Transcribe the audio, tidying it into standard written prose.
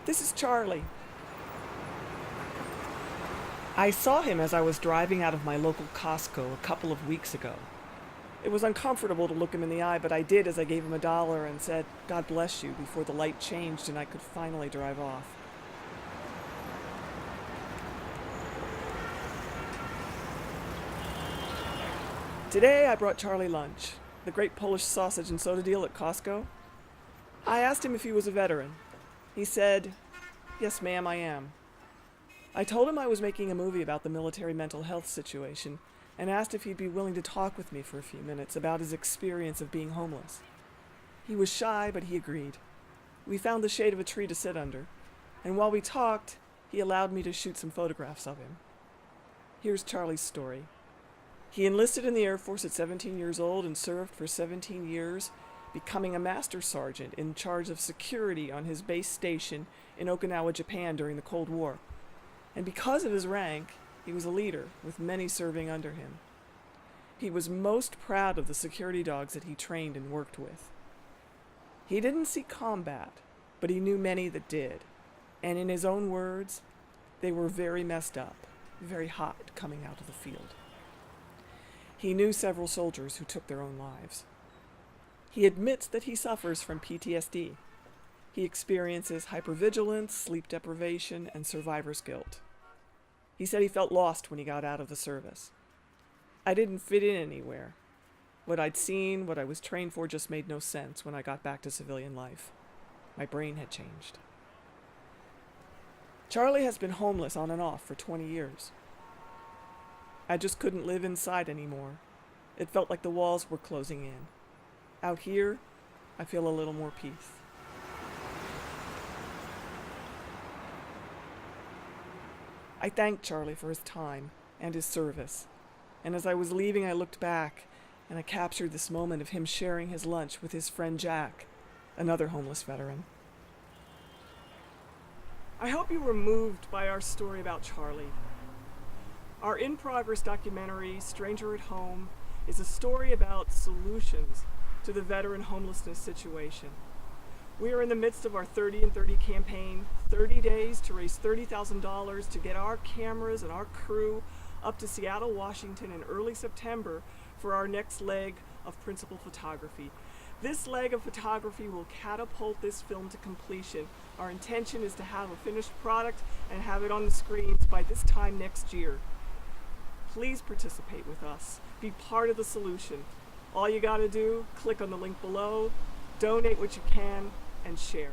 This is Charlie. I saw him as I was driving out of my local Costco a couple of weeks ago. It was uncomfortable to look him in the eye, but I did as I gave him $1 and said, "God bless you," before the light changed and I could finally drive off. Today I brought Charlie lunch, the great Polish sausage and soda deal at Costco. I asked him if he was a veteran. He said, "Yes, ma'am, I am." I told him I was making a movie about the military mental health situation and asked if he'd be willing to talk with me for a few minutes about his experience of being homeless. He was shy, but he agreed. We found the shade of a tree to sit under, and while we talked, he allowed me to shoot some photographs of him. Here's Charlie's story. He enlisted in the Air Force at 17 years old and served for 17 years, becoming a master sergeant in charge of security on his base station in Okinawa, Japan during the Cold War. And because of his rank, he was a leader, with many serving under him. He was most proud of the security dogs that he trained and worked with. He didn't see combat, but he knew many that did. And in his own words, they were very messed up, very hot coming out of the field. He knew several soldiers who took their own lives. He admits that he suffers from PTSD. He experiences hypervigilance, sleep deprivation, and survivor's guilt. He said he felt lost when he got out of the service. "I didn't fit in anywhere. What I'd seen, what I was trained for, just made no sense when I got back to civilian life. My brain had changed." Charlie has been homeless on and off for 20 years. "I just couldn't live inside anymore. It felt like the walls were closing in. Out here, I feel a little more peace." I thanked Charlie for his time and his service, and as I was leaving I looked back and I captured this moment of him sharing his lunch with his friend Jack, another homeless veteran. I hope you were moved by our story about Charlie. Our in-progress documentary, Stranger at Home, is a story about solutions to the veteran homelessness situation. We are in the midst of our 30 in 30 campaign, 30 days to raise $30,000 to get our cameras and our crew up to Seattle, Washington in early September for our next leg of principal photography. This leg of photography will catapult this film to completion. Our intention is to have a finished product and have it on the screens by this time next year. Please participate with us. Be part of the solution. All you gotta do, click on the link below, donate what you can, and share.